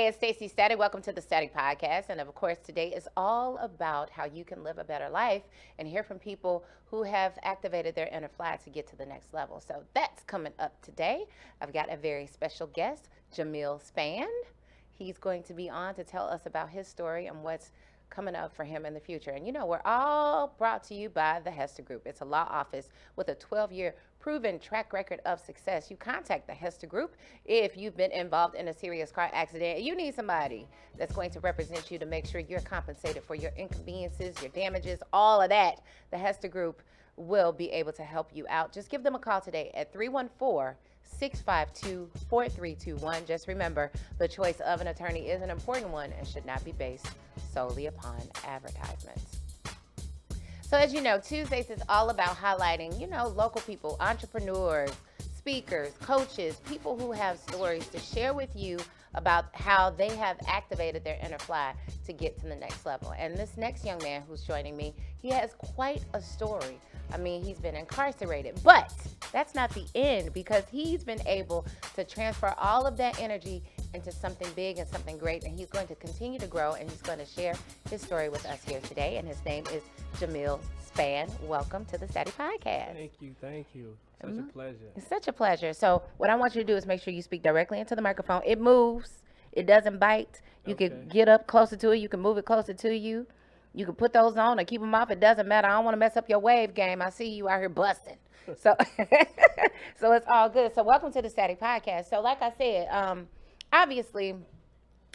Hey, it's Staci Static. Welcome to the Static Podcast. And of course, today is all about how you can live a better life and hear from people who have activated their inner fly to get to the next level. So that's coming up today. I've got a very special guest, Jameel Spann. He's going to be on to tell us about his story and what's coming up for him in the future. And you know, we're all brought to you by the Hester Group. It's a law office with a 12-year proven track record of success. You contact the Hester Group if you've been involved in a serious car accident. You need somebody that's going to represent you to make sure you're compensated for your inconveniences, your damages, all of that. The Hester Group will be able to help you out. Just give them a call today at 314-652-4321. Just remember, the choice of an attorney is an important one and should not be based solely upon advertisements. So as you know, Tuesdays is all about highlighting, local people, entrepreneurs, speakers, coaches, people who have stories to share with you about how they have activated their inner fly to get to the next level. And this next young man who's joining me, he has quite a story. I mean, he's been incarcerated, but that's not the end, because he's been able to transfer all of that energy into something big and something great, and he's going to continue to grow, and he's going to share his story with us here today, and his name is Jameel Spann. Welcome to the Static Podcast. Thank you. Such a pleasure. It's such a pleasure. So what I want you to do is make sure you speak directly into the microphone. It moves. It doesn't bite. You can get up closer to it. You can move it closer to you. You can put those on or keep them off. It doesn't matter. I don't want to mess up your wave game. I see you out here busting. So so it's all good. So welcome to the Static Podcast. So like I said, obviously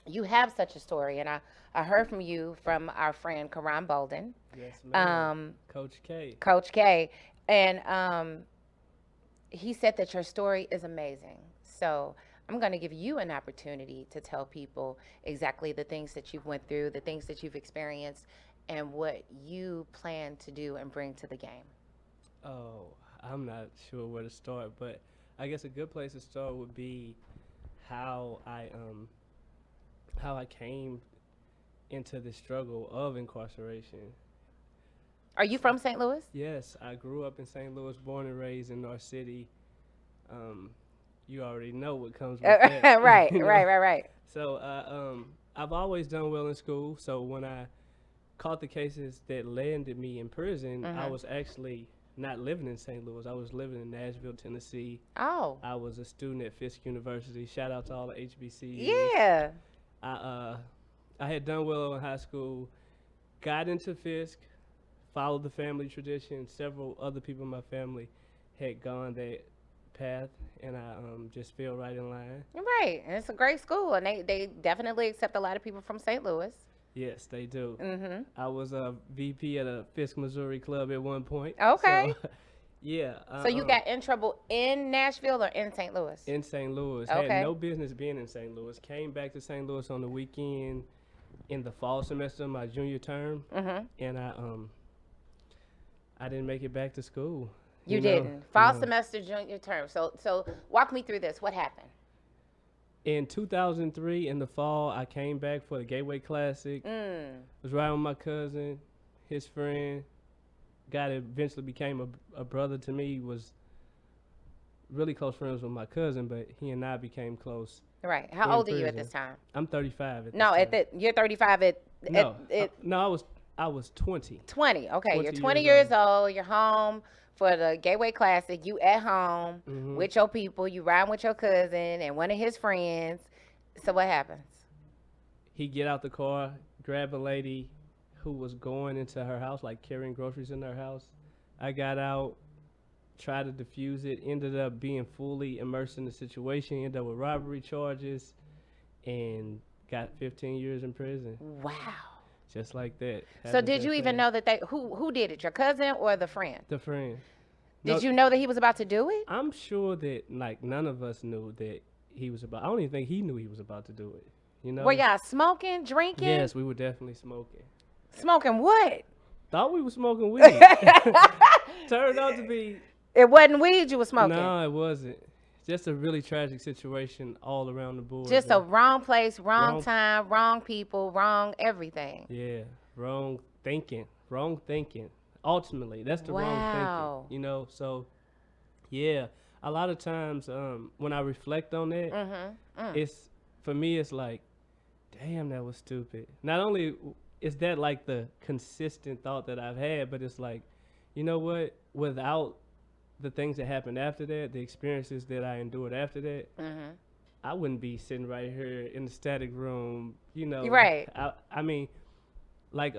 you have such a story, and I heard from you from our friend Karan Bolden. Yes, ma'am. Coach K. And he said that your story is amazing. So I'm going to give you an opportunity to tell people exactly the things that you've went through, the things that you've experienced, and what you plan to do and bring to the game. Oh, I'm not sure where to start, but I guess a good place to start would be how I came into the struggle of incarceration. Are you from St. Louis? Yes, I grew up in St. Louis, born and raised in North City. You already know what comes with that. Right, right. So I've always done well in school. So when I caught the cases that landed me in prison, I was actually not living in St. Louis. I was living in Nashville, Tennessee. Oh. I was a student at Fisk University. Shout out to all the HBCUs. Yeah. I had done well in high school, got into Fisk, followed the family tradition. Several other people in my family had gone that path, and I just fell right in line. Right, and it's a great school, and they definitely accept a lot of people from St. Louis. Yes, they do. I was a VP at a Fisk, Missouri club at one point. Okay. So, yeah. So you got in trouble in Nashville or in St. Louis? In St. Louis. Okay. Had no business being in St. Louis. Came back to St. Louis on the weekend in the fall semester of my junior term, and I didn't make it back to school. You didn't. Fall semester, junior term. So walk me through this. What happened? In 2003, in the fall, I came back for the Gateway Classic. Was riding with my cousin, his friend. Guy that eventually became a brother to me, was really close friends with my cousin, but he and I became close. Right. How old are you at this time? I'm 35 at this No, time. you're 35 I was 20. 20. Okay, 20 you're 20 years old. You're home for the Gateway Classic. You at home with your people. You riding with your cousin and one of his friends. So what happens? He get out the car, grab a lady who was going into her house, like carrying groceries in her house. I got out, tried to defuse it, ended up being fully immersed in the situation, ended up with robbery charges, and got 15 years in prison. Wow. Just like that. So did you even know that who did it, your cousin or the friend? The friend. Did you know that he was about to do it? I'm sure that none of us knew that he was about. I don't even think he knew he was about to do it. You know? Were y'all smoking, drinking? Yes, we were definitely smoking. Smoking what? Thought we were smoking weed. Turned out to be. It wasn't weed you were smoking. No, it wasn't. Just a really tragic situation all around the board. Just a wrong place, wrong time, wrong people, wrong everything. Yeah, wrong thinking. Ultimately, that's the wrong thinking. So yeah, a lot of times when I reflect on that, it's for me, it's like damn, that was stupid. Not only is that like the consistent thought that I've had, but it's like, you know what? Without the things that happened after that, the experiences that I endured after that, I wouldn't be sitting right here in the static room, you know. Right. I mean, like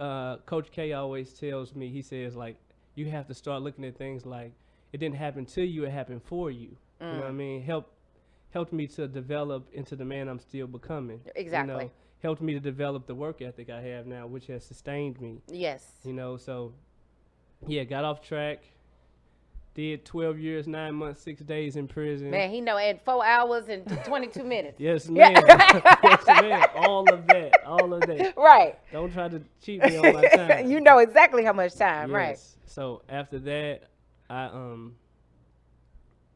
Coach K always tells me, he says, like, you have to start looking at things like it didn't happen to you, it happened for you. You know what I mean? Helped me to develop into the man I'm still becoming. Exactly. You know, helped me to develop the work ethic I have now, which has sustained me. Yes. You know, so yeah, got off track. Did 12 years, 9 months, 6 days in prison. Man, he know at 4 hours and 22 minutes. Yes, ma'am. Yes, ma'am. All of that. Right. Don't try to cheat me on my time. You know exactly how much time, yes. right? So after that, I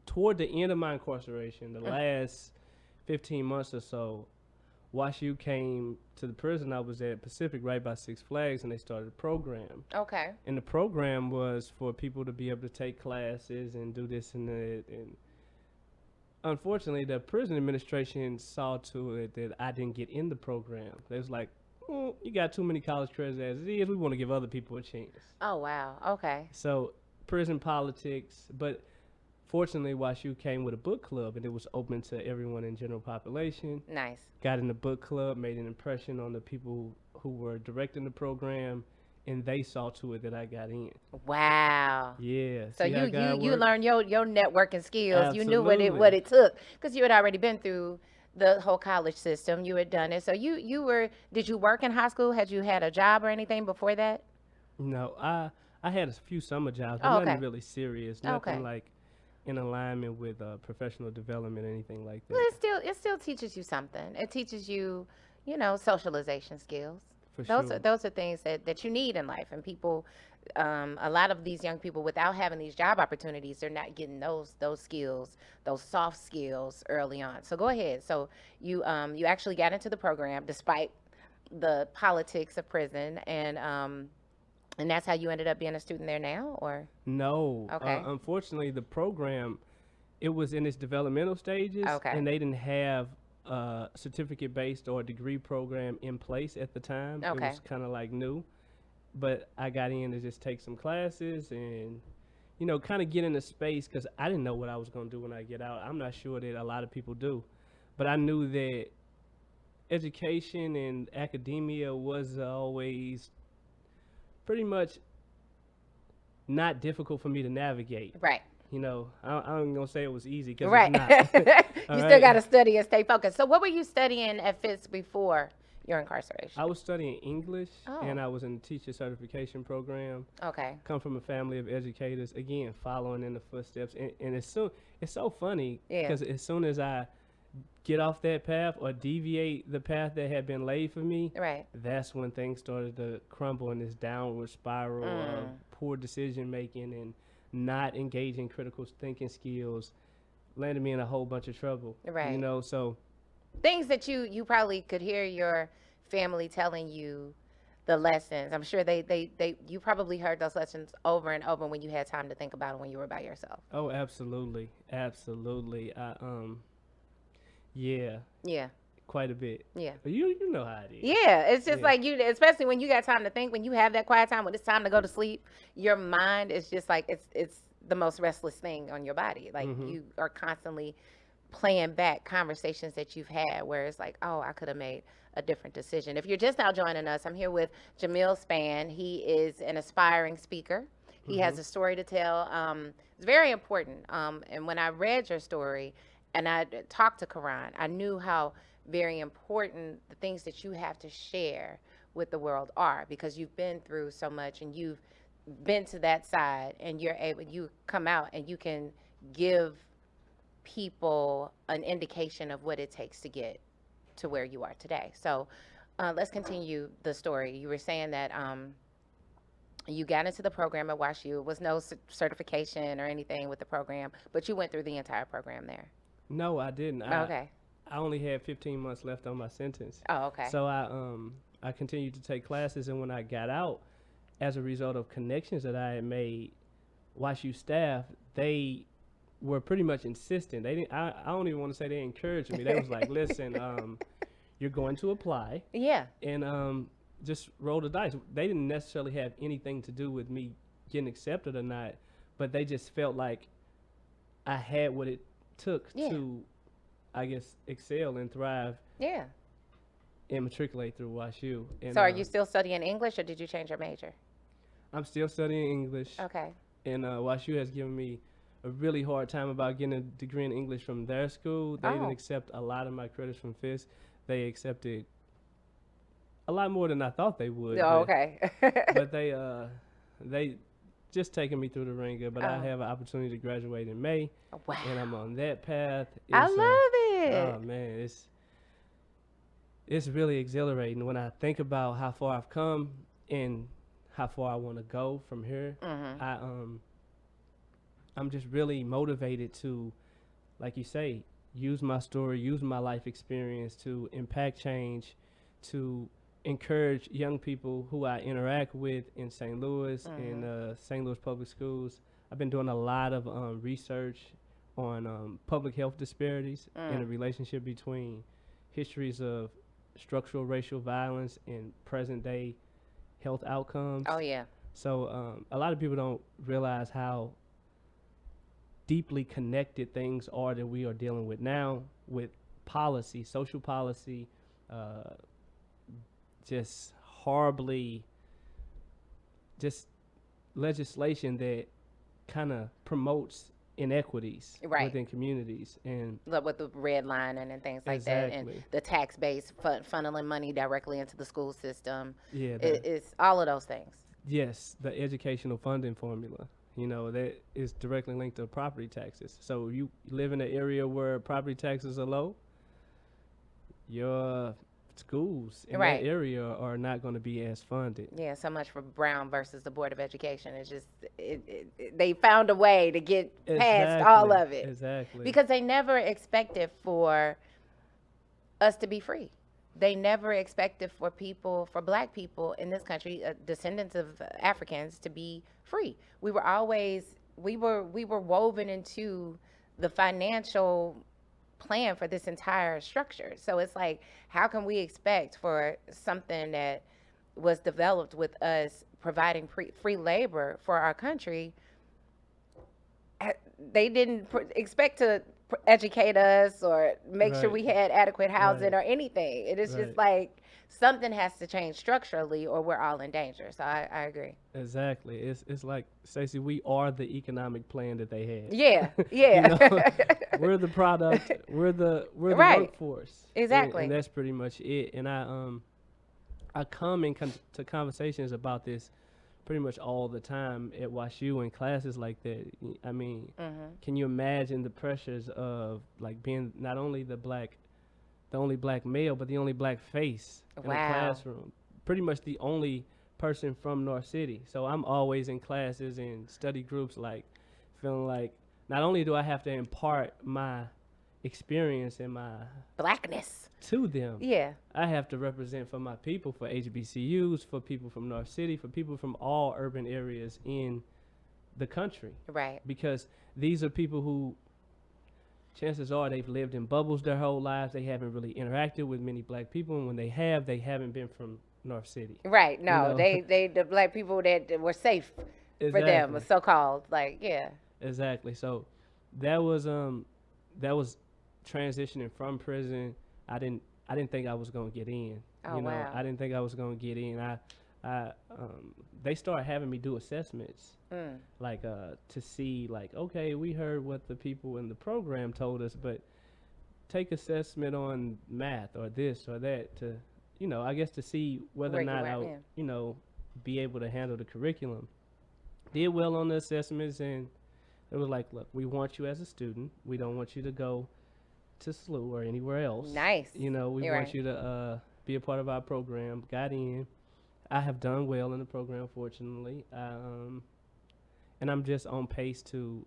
toward the end of my incarceration, the last 15 months or so, WashU came to the prison I was at, Pacific, right by Six Flags, and they started a program. Okay. And the program was for people to be able to take classes and do this and that. And unfortunately, the prison administration saw to it that I didn't get in the program. They was like, you got too many college credits as it is. We want to give other people a chance. Oh, wow. Okay. So prison politics, but fortunately, WashU came with a book club, and it was open to everyone in general population. Nice. Got in the book club, made an impression on the people who were directing the program, and they saw to it that I got in. Wow. Yeah. So you learned your networking skills. Absolutely. You knew what it took because you had already been through the whole college system. You had done it. So did you work in high school? Had you had a job or anything before that? No, I had a few summer jobs, but nothing really serious. Nothing like in alignment with professional development or anything like that. Well, it still teaches you something. It teaches you, socialization skills. For Those are things that you need in life. And people, a lot of these young people, without having these job opportunities, they're not getting those skills, those soft skills early on. So go ahead. So you actually got into the program despite the politics of prison, and that's how you ended up being a student there now, or? No. Okay. Unfortunately, the program, it was in its developmental stages, and they didn't have a certificate-based or a degree program in place at the time. Okay. It was kind of like new. But I got in to just take some classes and, kind of get in the space because I didn't know what I was going to do when I get out. I'm not sure that a lot of people do. But I knew that education and academia was always pretty much not difficult for me to navigate. Right. I'm going to say it was easy because right. it's not. You still got to study and stay focused. So what were you studying at Fitz before your incarceration? I was studying English, and I was in the teacher certification program. Okay. Come from a family of educators, again, following in the footsteps. And it's so funny because as soon as I get off that path or deviate the path that had been laid for me, right, that's when things started to crumble in this downward spiral of poor decision making and not engaging critical thinking skills, landed me in a whole bunch of trouble. Right. So things that you probably could hear your family telling you the lessons. I'm sure you probably heard those lessons over and over when you had time to think about it when you were by yourself. Oh, absolutely. Yeah. Quite a bit. Yeah. You know how it is. Yeah. It's just like especially when you got time to think, when you have that quiet time, when it's time to go to sleep, your mind is just like, it's the most restless thing on your body. Like you are constantly playing back conversations that you've had where it's like, oh, I could have made a different decision. If you're just now joining us, I'm here with Jameel Spann. He is an aspiring speaker. He has a story to tell. It's very important. And when I read your story and I talked to Karan, I knew how very important the things that you have to share with the world are, because you've been through so much and you've been to that side, and you come out and you can give people an indication of what it takes to get to where you are today. So let's continue the story. You were saying that you got into the program at WashU. It was no certification or anything with the program, but you went through the entire program there. No, I didn't. Okay. I only had 15 months left on my sentence. Oh, okay. So I continued to take classes, and when I got out, as a result of connections that I had made, WashU staff, they were pretty much insistent. They didn't. I don't even want to say they encouraged me. They was like, "Listen, you're going to apply Yeah. and just roll the dice. They didn't necessarily have anything to do with me getting accepted or not, but they just felt like I had what it took Yeah. to, I guess, excel and thrive Yeah. and matriculate through WashU. And So are you still studying English or did you change your major? I'm still studying English, Okay. and WashU has given me a really hard time about getting a degree in English from their school. They didn't Oh. accept a lot of my credits from FIS. They accepted a lot more than I thought they would. Oh, but, okay. but they just taking me through the ringer. But I Oh. have an opportunity to graduate in May, Wow. and I'm on that path. I It's, love it. oh man, it's really exhilarating when I think about how far I've come and how far I want to go from here. Mm-hmm. I'm just really motivated to, like you say, use my story, use my life experience to impact change, to encourage young people who I interact with in St. Louis, in St. Louis public schools. I've been doing a lot of research on public health disparities and the relationship between histories of structural racial violence and present day health outcomes. Oh, yeah. So a lot of people don't realize how deeply connected things are that we are dealing with now with policy, social policy, just horribly, just legislation that kind of promotes inequities Right. within communities. And With the redlining and things like that, and Exactly. the tax base funneling money directly into the school system. yeah, It's all of those things. yes, the educational funding formula, that is directly linked to property taxes. So you live in an area where property taxes are low, your schools in Right. that area are not going to be as funded. Yeah, so much for Brown versus the Board of Education. It's just they found a way to get past all of it Exactly. because they never expected for us to be free. They never expected for Black people in this country, descendants of Africans, to be free. We were woven into the financial plan for this entire structure. So it's like, how can we expect for something that was developed with us providing free labor for our country? They didn't expect to educate us or make sure Right. we had adequate housing Right. or anything. It is just Right. like something has to change structurally or we're all in danger. So I agree. Exactly. It's like, Staci, we are the economic plan that they had. Yeah, yeah. We're the product. We're the Right. workforce. Exactly. And that's pretty much it. And I come to conversations about this pretty much all the time at WashU in classes like that. I mean, can you imagine the pressures of like being not only the only black male, but the only black face in the Wow. classroom? Pretty much the only person from North City. So I'm always in classes and study groups, like feeling like not only do I have to impart my experience and my Blackness. to them, Yeah. I have to represent for my people, for HBCUs, for people from North City, for people from all urban areas in the country. Right. Because these are people who, chances are, they've lived in bubbles their whole lives. They haven't really interacted with many black people, and when they have, they haven't been from North City. Right. No, know? they the Black people that were safe for them, Exactly. so called. Like, yeah. Exactly. So that was transitioning from prison. I didn't think I was gonna get in. Oh, wow. I didn't think I was gonna get in. They started having me do assessments, like to see, like, okay, we heard what the people in the program told us, but take assessment on math or this or that to, I guess to see whether Where or you not at, I would, yeah. be able to handle the curriculum. Did well on the assessments, and it was like, look, we want you as a student. We don't want you to go to SLU or anywhere else. Nice. We You're want right. you to be a part of our program. Got in. I have done well in the program, fortunately. And I'm just on pace to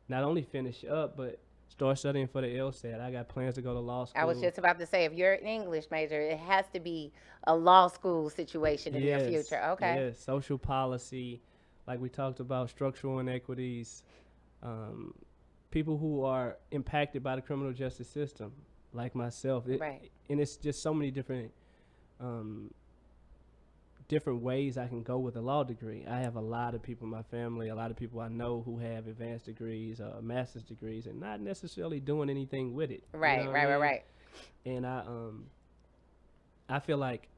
not only finish up, but start studying for the LSAT. I got plans to go to law school. I was just about to say, if you're an English major, it has to be a law school situation in your future. Okay. Yes, social policy, like we talked about, structural inequities, people who are impacted by the criminal justice system, like myself. Right. And it's just so many different different ways I can go with a law degree. I have a lot of people in my family, a lot of people I know who have advanced degrees, master's degrees, and not necessarily doing anything with it. Right, You know what right, I right, mean? right. And I feel like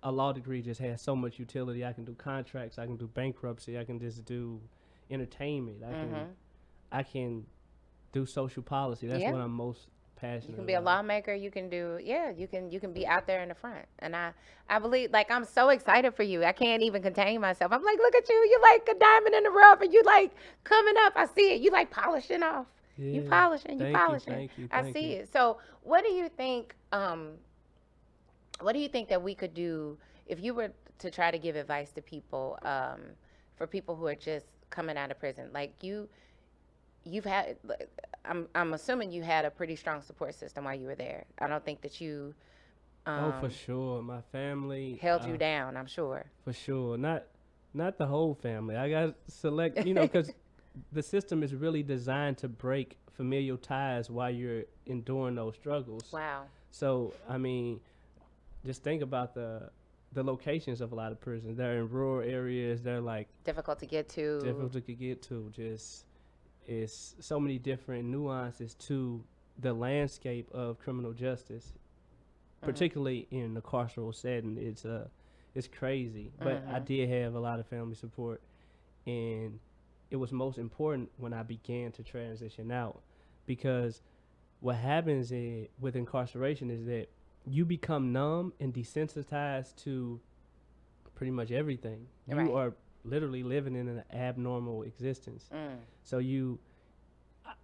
a law degree just has so much utility. I can do contracts, I can do bankruptcy, I can just do entertainment. I can do social policy. That's Yeah. what I'm most passionate You can be a about. lawmaker. You can do, yeah, you can be out there in the front. And I believe, like, I'm so excited for you. I can't even contain myself. I'm like, look at you. You like a diamond in the rough, and you like coming up. I see it. You like polishing off. You Yeah. polishing. You Thank you, polishing. thank you, I thank see you. it. So, what do you think? What do you think that we could do if you were to try to give advice to people, for people who are just coming out of prison? Like you've had, I'm assuming you had a pretty strong support system while you were there. I don't think that you Oh, for sure. My family held you down, I'm sure. for sure. Not the whole family. I got select, because the system is really designed to break familial ties while you're enduring those struggles. Wow. So, I mean, just think about the locations of a lot of prisons. They're in rural areas. They're like Difficult to get to. difficult to get to. Just it's so many different nuances to the landscape of criminal justice, particularly in the carceral setting. It's crazy. But I did have a lot of family support, and it was most important when I began to transition out, because what happens with incarceration is that you become numb and desensitized to pretty much everything. Right. You are literally living in an abnormal existence. So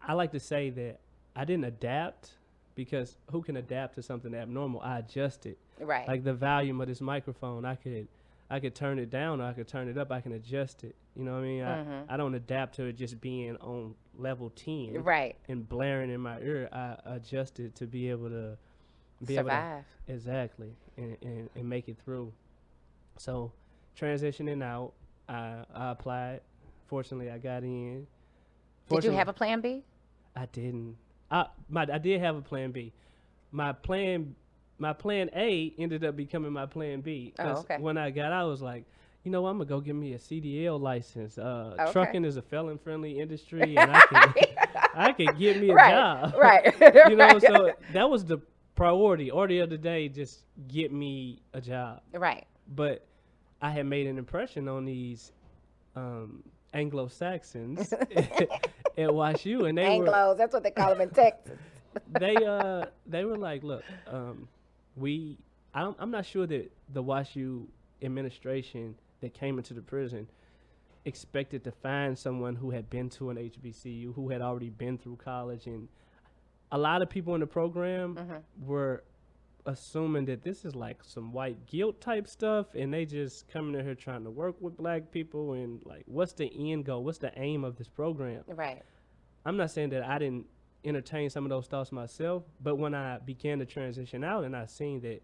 I like to say that I didn't adapt, because who can adapt to something abnormal? I adjusted. Right. Like the volume of this microphone, I could turn it down or I could turn it up. I can adjust it. You know what I mean? I don't adapt to it just being on level 10 Right. and blaring in my ear. I adjusted to be able to Survive. exactly, and make it through. So transitioning out, I applied. Fortunately, I got in. Did you have a plan B? I didn't. I did have a plan B. My plan A ended up becoming my plan B. Oh, okay. When I got out, I was like, I'm gonna go get me a CDL license. Okay. Trucking is a felon-friendly industry, and I can get me a Right. job. Right. So that was the priority. Order of the day, just get me a job. Right. But I had made an impression on these Anglo-Saxons at WashU, and they were Anglos, that's what they call them in Texas. they were like, look, I'm not sure that the WashU administration that came into the prison expected to find someone who had been to an HBCU, who had already been through college, and a lot of people in the program were assuming that this is like some white guilt type stuff, and they just coming in here trying to work with black people, and like, what's the end goal? What's the aim of this program? Right. I'm not saying that I didn't entertain some of those thoughts myself, but when I began to transition out and I seen that,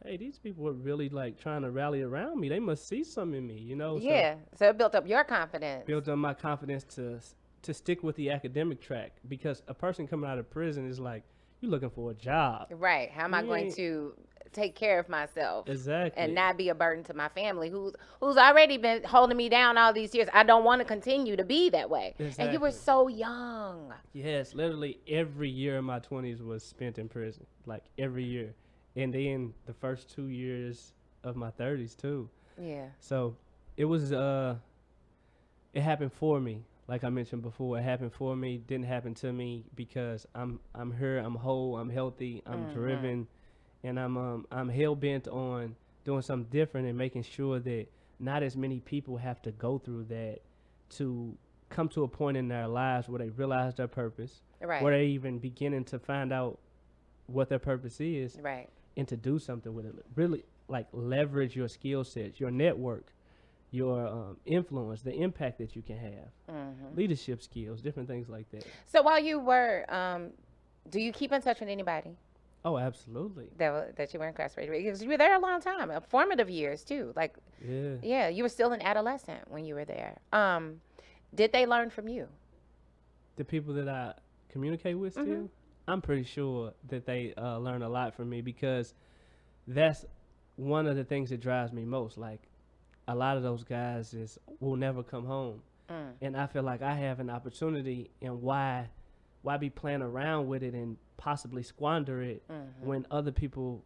hey, these people were really like trying to rally around me. They must see something in me, Yeah. So it built up your confidence. Built up my confidence to stick with the academic track, because a person coming out of prison is like, you're looking for a job. Right. How am I going to take care of myself? Exactly. And not be a burden to my family who's already been holding me down all these years. I don't want to continue to be that way. Exactly. And you were so young. Yes, literally every year in my 20s was spent in prison, like every year. And then the first 2 years of my 30s too. Yeah. So it was it happened for me. Like I mentioned before, it happened for me, didn't happen to me, because I'm here, I'm whole, I'm healthy, I'm driven, and I'm hell bent on doing something different and making sure that not as many people have to go through that to come to a point in their lives where they realize their purpose, Right. where they even beginning to find out what their purpose is, Right. and to do something with it. Really, like, leverage your skill sets, your network, your influence, the impact that you can have, leadership skills, different things like that. So while you were, do you keep in touch with anybody Oh, absolutely. that you were incarcerated with? Because you were there a long time, formative years too. Like, Yeah. you were still an adolescent when you were there. Did they learn from you? The people that I communicate with still, I'm pretty sure that they learn a lot from me, because that's one of the things that drives me most. Like, a lot of those guys will never come home, and I feel like I have an opportunity, and why be playing around with it and possibly squander it when other people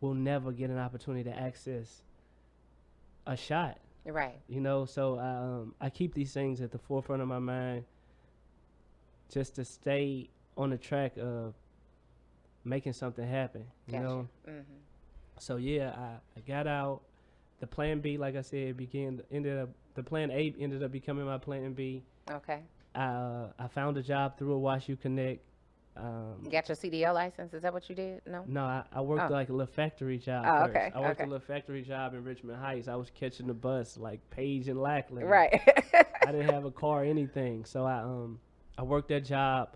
will never get an opportunity to access a shot. Right. You know, so I keep these things at the forefront of my mind, just to stay on the track of making something happen. You know. So yeah, I got out. The plan B, like I said, the plan A ended up becoming my plan B. Okay. I found a job through a WashU Connect. You got your CDL license? Is that what you did? No. No, I worked like a little factory job first. Okay. I worked a little factory job in Richmond Heights. I was catching the bus like Page and Lackland. Right. I didn't have a car or anything, so I worked that job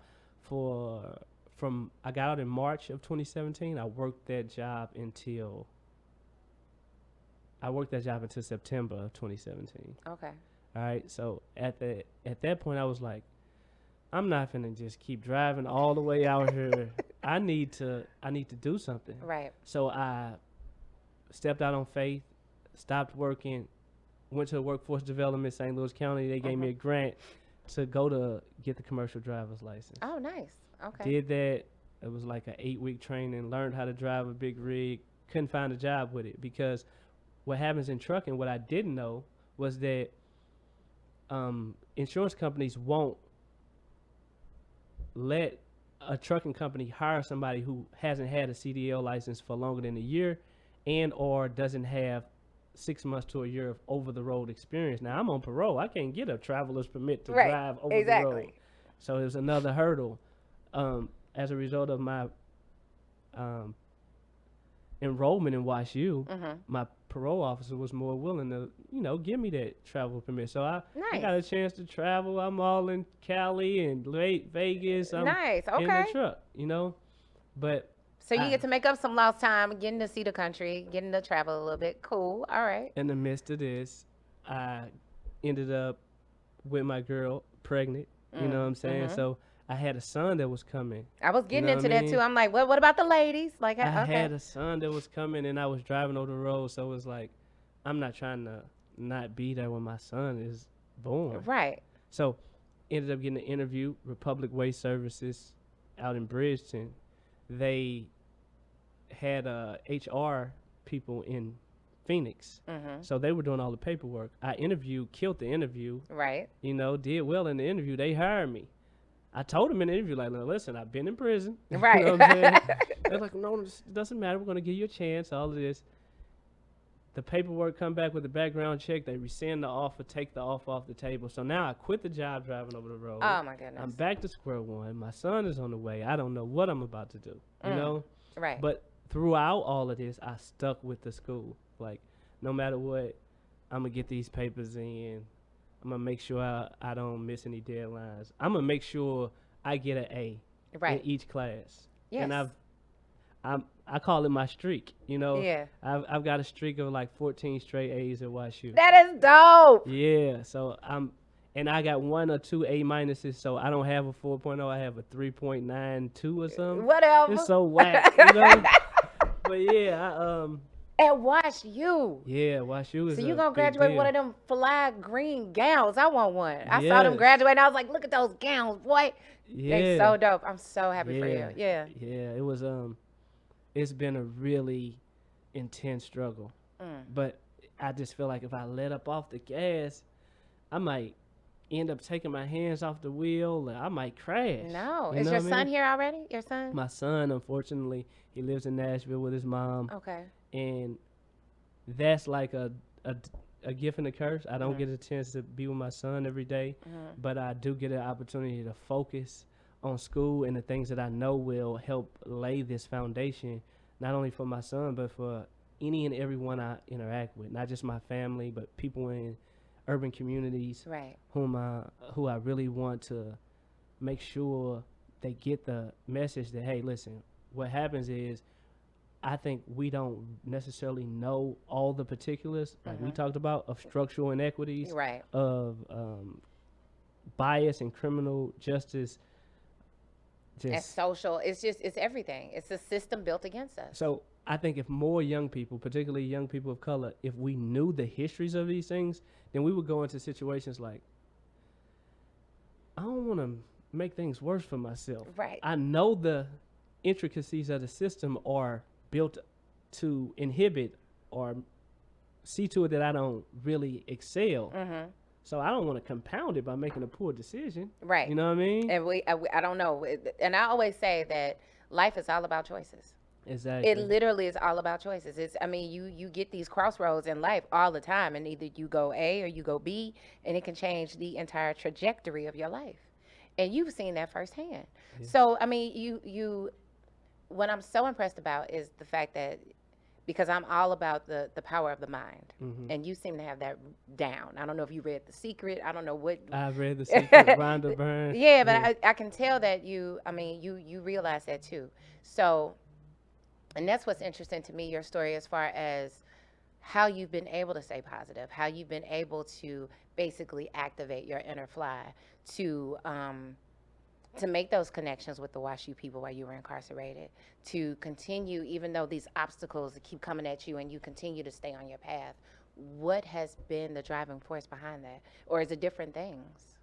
I got out in March of 2017. I worked that job until September of 2017. Okay. All right. So at that point, I was like, I'm not finna just keep driving all the way out here. I need to do something. Right. So I stepped out on faith, stopped working, went to the workforce development, St. Louis County. They gave me a grant to go to get the commercial driver's license. Oh, nice. Okay. Did that. It was like an 8-week training, learned how to drive a big rig. Couldn't find a job with it, because what happens in trucking, what I didn't know was that insurance companies won't let a trucking company hire somebody who hasn't had a CDL license for longer than a year and or doesn't have 6 months to a year of over-the-road experience. Now, I'm on parole. I can't get a traveler's permit to drive over the road. So it was another hurdle. As a result of my enrollment in WashU, my parole officer was more willing to, give me that travel permit. So I got a chance to travel. I'm all in Cali and Vegas. I'm nice. Okay. in the truck, But so you get to make up some lost time, getting to see the country, getting to travel a little bit. Cool. All right. In the midst of this, I ended up with my girl pregnant. You know what I'm saying? So I had a son that was coming. I was getting into that too. I'm like, what about the ladies? Like, I had a son that was coming, and I was driving over the road. So it was like, I'm not trying to not be there when my son is born. Right. So ended up getting an interview, Republic Waste Services out in Bridgeton. They had HR people in Phoenix. So they were doing all the paperwork. I killed the interview. Right. Did well in the interview. They hired me. I told them in the interview, like, listen, I've been in prison. Right. You know what I'm saying? They're like, no, it doesn't matter. We're going to give you a chance, all of this. The paperwork come back with the background check. They rescind the offer, take the offer off the table. So now I quit the job driving over the road. Oh, my goodness. I'm back to square one. My son is on the way. I don't know what I'm about to do, you know? Right. But throughout all of this, I stuck with the school. Like, no matter what, I'm going to get these papers in. I'm going to make sure I don't miss any deadlines. I'm going to make sure I get an A in each class. Yes. And I call it my streak, Yeah. I've got a streak of like 14 straight A's at WashU. That is dope. Yeah. So I got 1 or 2 A minuses, so I don't have a 4.0. I have a 3.92 or something. Whatever. It's so whack, But yeah, At WashU. Yeah, WashU is. So you gonna graduate with one of them fly green gowns? I want one. I saw them Yes. graduate, and I was like, "Look at those gowns, boy! Yeah. They so dope." I'm so happy for you. Yeah. Yeah, it was. It's been a really intense struggle, but I just feel like if I let up off the gas, I might end up taking my hands off the wheel, and I might crash. No, You is know your what I son mean? here already? Your son? My son, unfortunately, he lives in Nashville with his mom, Okay. and that's like a gift and a curse. I don't get a chance to be with my son every day, but I do get an opportunity to focus on school and the things that I know will help lay this foundation, not only for my son, but for any and everyone I interact with, not just my family, but people in urban communities Right. who I really want to make sure they get the message that, hey, listen, what happens is I think we don't necessarily know all the particulars, like we talked about, of structural inequities, Right. of bias and criminal justice and social. It's everything. It's a system built against us. So I think if more young people, particularly young people of color, if we knew the histories of these things, then we would go into situations like, I don't want to make things worse for myself. Right. I know the intricacies of the system are built to inhibit or see to it that I don't really excel. Mm-hmm. So I don't want to compound it by making a poor decision. Right. You know what I mean? And I don't know. And I always say that life is all about choices. Exactly. It literally is all about choices. You get these crossroads in life all the time, and either you go A or you go B, and it can change the entire trajectory of your life. And you've seen that firsthand. Yeah. So, what I'm so impressed about is the fact that, because I'm all about the power of the mind, and you seem to have that down. I don't know if you read The Secret. I don't know what. I've read The Secret, Rhonda Byrne. Yeah, but I can tell that you realize that too. So, and that's what's interesting to me, your story, as far as how you've been able to stay positive, how you've been able to basically activate your inner fly to make those connections with the WashU people while you were incarcerated, to continue, even though these obstacles keep coming at you and you continue to stay on your path. What has been the driving force behind that? Or is it different things?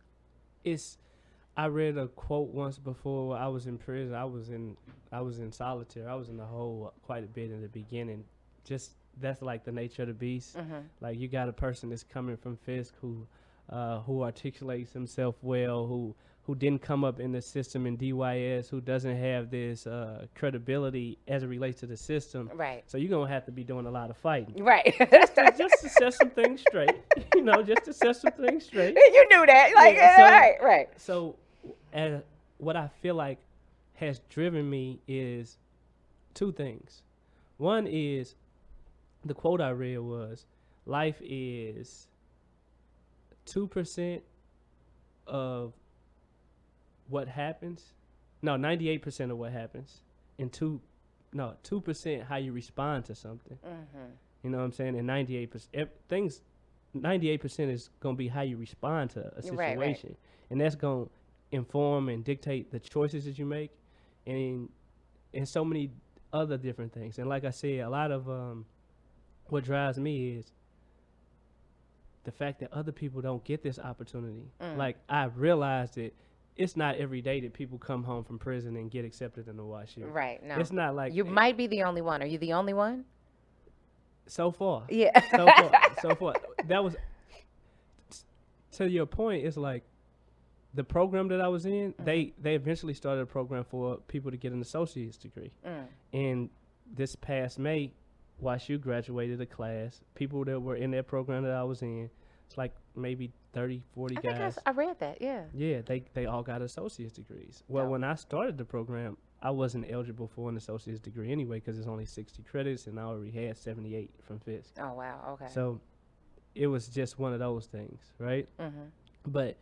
I read a quote once before. I was in prison. I was in solitary. I was in the hole quite a bit in the beginning. Just that's like the nature of the beast. Like, you got a person that's coming from Fisk who articulates himself well, who didn't come up in the system in DYS, who doesn't have this credibility as it relates to the system. Right. So you're gonna have to be doing a lot of fighting. Right. just to set some things straight. Just to set some things straight. You knew that. Like, yeah, right. So what I feel like has driven me is two things. One is, the quote I read was, life is 2% of what happens. No, 98% of what happens. And 2% how you respond to something. You know what I'm saying? And 98% 98% is going to be how you respond to a situation. Right. And that's going to inform and dictate the choices that you make, and so many other different things. And like I said, a lot of what drives me is the fact that other people don't get this opportunity. Like, I realized that it's not every day that people come home from prison and get accepted in the WashU. Right. No. It's not like... You might be the only one. Are you the only one? So far. Yeah. So far. That was... To your point, it's like, the program that I was in, they eventually started a program for people to get an associate's degree. And this past May, WashU graduated a class. People that were in that program that I was in, it's like maybe 30, 40 guys. I read that, yeah. Yeah, they all got associate's degrees. Well, when I started the program, I wasn't eligible for an associate's degree anyway, because it's only 60 credits, and I already had 78 from Fisk. Oh, wow, okay. So it was just one of those things, right? But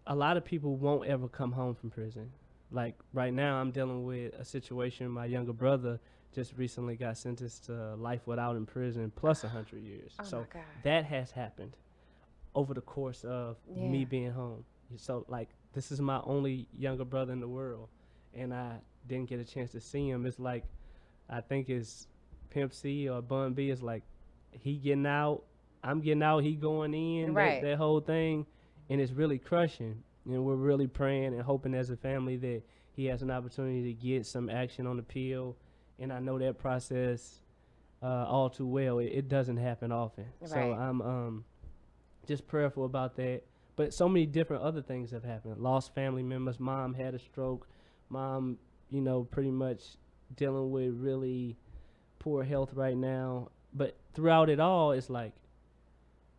a lot of people won't ever come home from prison. Like, right now, I'm dealing with a situation. My younger brother just recently got sentenced to life without in prison plus 100 years. Oh, my God. That has happened over the course of me being home. So, like, this is my only younger brother in the world, and I didn't get a chance to see him. It's like, I think it's Pimp C or Bun B. It's like, he getting out, I'm getting out, he going in, right. that whole thing. And it's really crushing. And we're really praying and hoping as a family that he has an opportunity to get some action on appeal. And I know that process all too well. It doesn't happen often. Right. So I'm just prayerful about that. But so many different other things have happened. Lost family members. Mom had a stroke. Mom, pretty much dealing with really poor health right now. But throughout it all, it's like,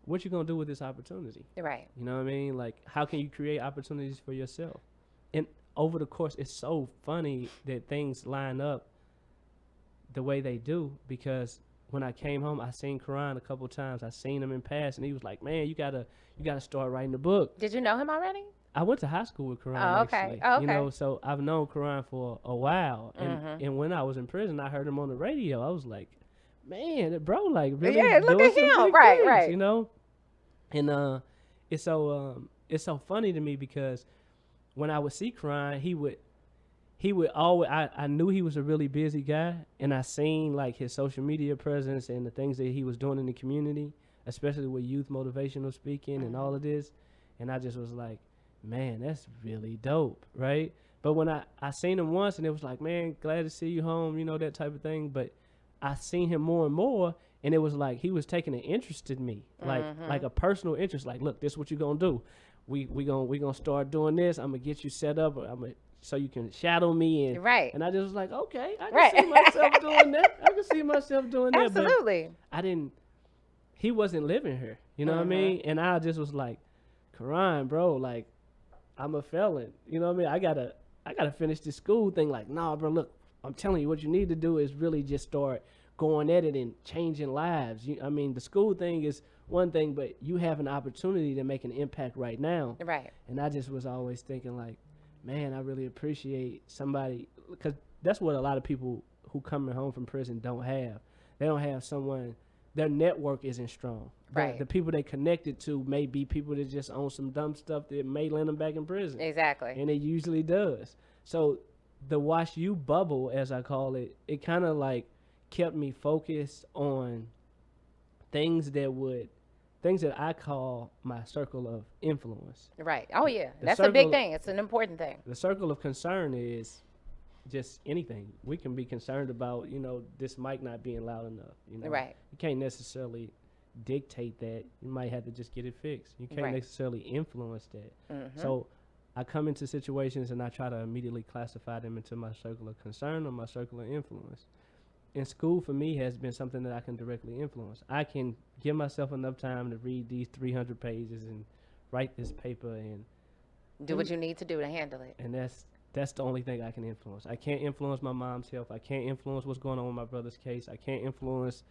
what you gonna do with this opportunity? Right. You know what I mean? Like, how can you create opportunities for yourself? And over the course, it's so funny that things line up the way they do, because when I came home, I seen Quran a couple times. I seen him in pass, and he was like, "Man, you gotta start writing the book." Did you know him already? I went to high school with Quran. Actually. Oh, okay. So I've known Quran for a while, and when I was in prison, I heard him on the radio. I was like, "Man, bro, like, really look doing at some him, big right, things, And it's so funny to me, because when I would see Quran, he he would always, I knew he was a really busy guy, and I seen like his social media presence and the things that he was doing in the community, especially with youth motivational speaking and all of this. And I just was like, man, that's really dope, right? But when I seen him once, and it was like, man, glad to see you home, you know, that type of thing. But I seen him more and more, and it was like he was taking an interest in me, like a personal interest. Like, look, this is what you gonna do. We gonna start doing this. I'm gonna get you set up. So you can shadow me, and Right. and I just was like, okay, I can see myself doing that. I can see myself doing that. Absolutely. But I didn't. He wasn't living here. You know what I mean? And I just was like, Karan, bro, like, I'm a felon. You know what I mean? I gotta finish this school thing. Like, nah, bro, look, I'm telling you, what you need to do is really just start going at it and changing lives. I mean, the school thing is one thing, but you have an opportunity to make an impact right now. Right. And I just was always thinking like, man, I really appreciate somebody, because that's what a lot of people who coming home from prison don't have. They don't have someone, their network isn't strong. Right. The people they connected to may be people that just own some dumb stuff that may land them back in prison. Exactly. And it usually does. So the Watch You bubble, as I call it, it kind of like kept me focused on things that I call my circle of influence. Right. Oh, yeah. The That's a big circle- thing. It's an important thing. The circle of concern is just anything. We can be concerned about, you know, this mic not being loud enough. You know? Right. You can't necessarily dictate that. You might have to just get it fixed. You can't Right. necessarily influence that. Mm-hmm. So I come into situations and I try to immediately classify them into my circle of concern or my circle of influence. And school for me has been something that I can directly influence. I can give myself enough time to read these 300 pages and write this paper and Do what you need to do to handle it. and that's the only thing I can influence. I can't influence my mom's health. I can't influence what's going on with my brother's case. I can't influence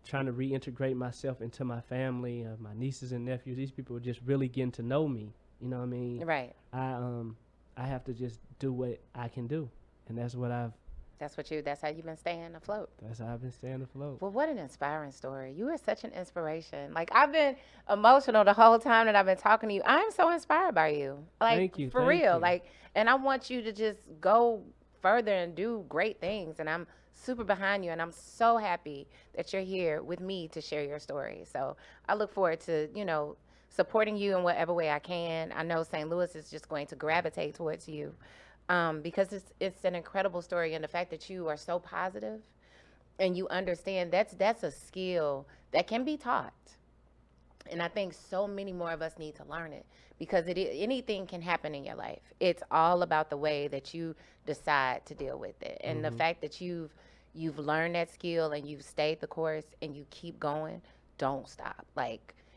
trying to reintegrate myself into my family, my nieces and nephews. These people are just really getting to know me. You know what I mean? Right. I have to just do what I can do, and that's That's how you've been staying afloat. that's how I've been staying afloat. Well, what an inspiring story. You are such an inspiration. Like, I've been emotional the whole time that I've been talking to you. I'm so inspired by you. Like, Thank you, for thank real. you. Like, and I want you to just go further and do great things. And I'm super behind you. And I'm so happy that you're here with me to share your story. So I look forward to, supporting you in whatever way I can. I know St. Louis is just going to gravitate towards you. Because it's an incredible story, and the fact that you are so positive and you understand that's a skill that can be taught. And I think so many more of us need to learn it, because anything can happen in your life. It's all about the way that you decide to deal with it. And the fact that you've learned that skill and you've stayed the course and you keep going, don't stop.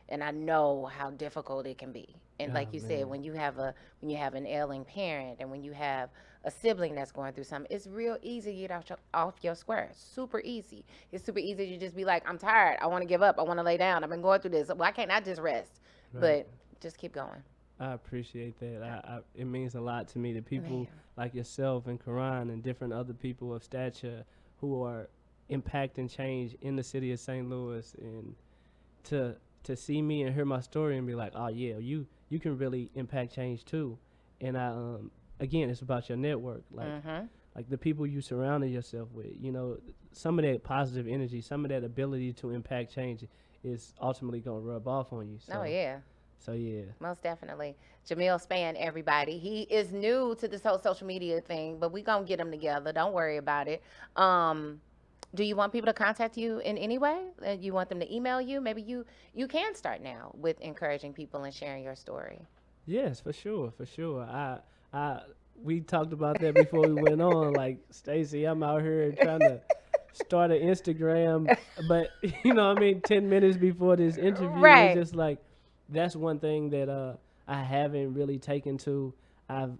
And I know how difficult it can be. And like you said, when you have an ailing parent, and when you have a sibling that's going through something, it's real easy to get off your square. Super easy. It's super easy to just be like, I'm tired. I want to give up. I want to lay down. I've been going through this. Why can't I just rest? Right. But just keep going. I appreciate that. It means a lot to me that people like yourself and Karan and different other people of stature who are impacting change in the city of St. Louis, and to see me and hear my story and be like, oh yeah, you can really impact change too. And again, it's about your network, like the people you surrounded yourself with. Some of that positive energy, some of that ability to impact change is ultimately gonna rub off on you. Oh yeah. So yeah. Most definitely. Jameel Spann, everybody. He is new to this whole social media thing, but we gonna get him together. Don't worry about it. Do you want people to contact you in any way? You want them to email you? Maybe you can start now with encouraging people and sharing your story. Yes, for sure. We talked about that before we went on. Like, Staci, I'm out here trying to start an Instagram, but 10 minutes before this interview, Right. it's just like, that's one thing that I haven't really taken to. I've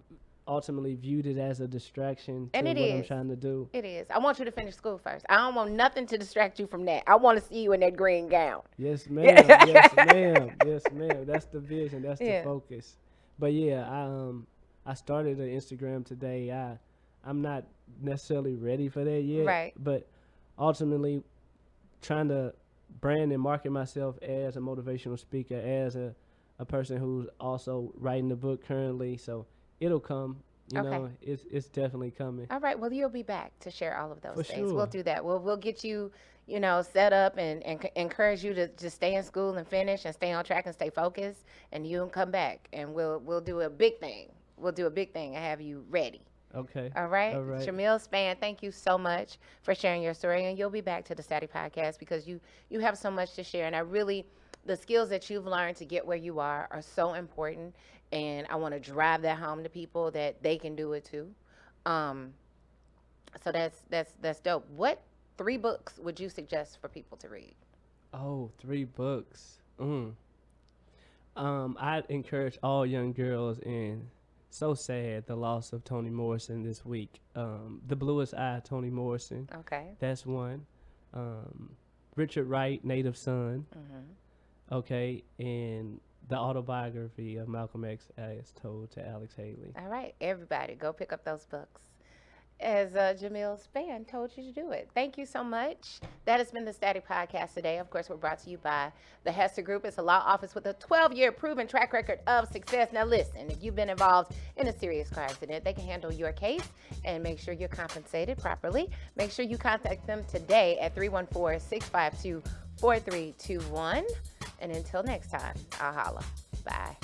ultimately viewed it as a distraction to And it what I'm is. trying to do. It is. I want you to finish school first. I don't want nothing to distract you from that. I want to see you in that green gown. Yes, ma'am. Yes, ma'am. Yes, ma'am. That's the vision. That's Yeah. the focus. But yeah, I started an Instagram today. I'm not necessarily ready for that yet. Right. But ultimately, trying to brand and market myself as a motivational speaker, as a person who's also writing a book currently. So it'll come. You Okay. know, it's definitely coming. All right. Well, you'll be back to share all of those For things. We'll sure. do that. We'll get you, set up and encourage you to just stay in school and finish and stay on track and stay focused. And you'll come back and we'll do a big thing. We'll do a big thing and have you ready. Okay. All right. All right. Jameel Spann, thank you so much for sharing your story. And you'll be back to the Staci podcast because you have so much to share. And the skills that you've learned to get where you are so important. And I want to drive that home to people that they can do it too. Um, so that's dope. What 3 books would you suggest for people to read? Oh, 3 books. I'd encourage all young girls, and so sad the loss of Toni Morrison this week. The Bluest Eye, Toni Morrison. Okay. That's one. Richard Wright, Native Son. Okay, and the autobiography of Malcolm X as told to Alex Haley. All right, everybody, go pick up those books. As Jameel Spann told you to do it. Thank you so much. That has been the Static Podcast today. Of course, we're brought to you by the Hester Group. It's a law office with a 12-year proven track record of success. Now, listen, if you've been involved in a serious car accident, they can handle your case and make sure you're compensated properly. Make sure you contact them today at 314-652-4321. And until next time, I'll holla. Bye.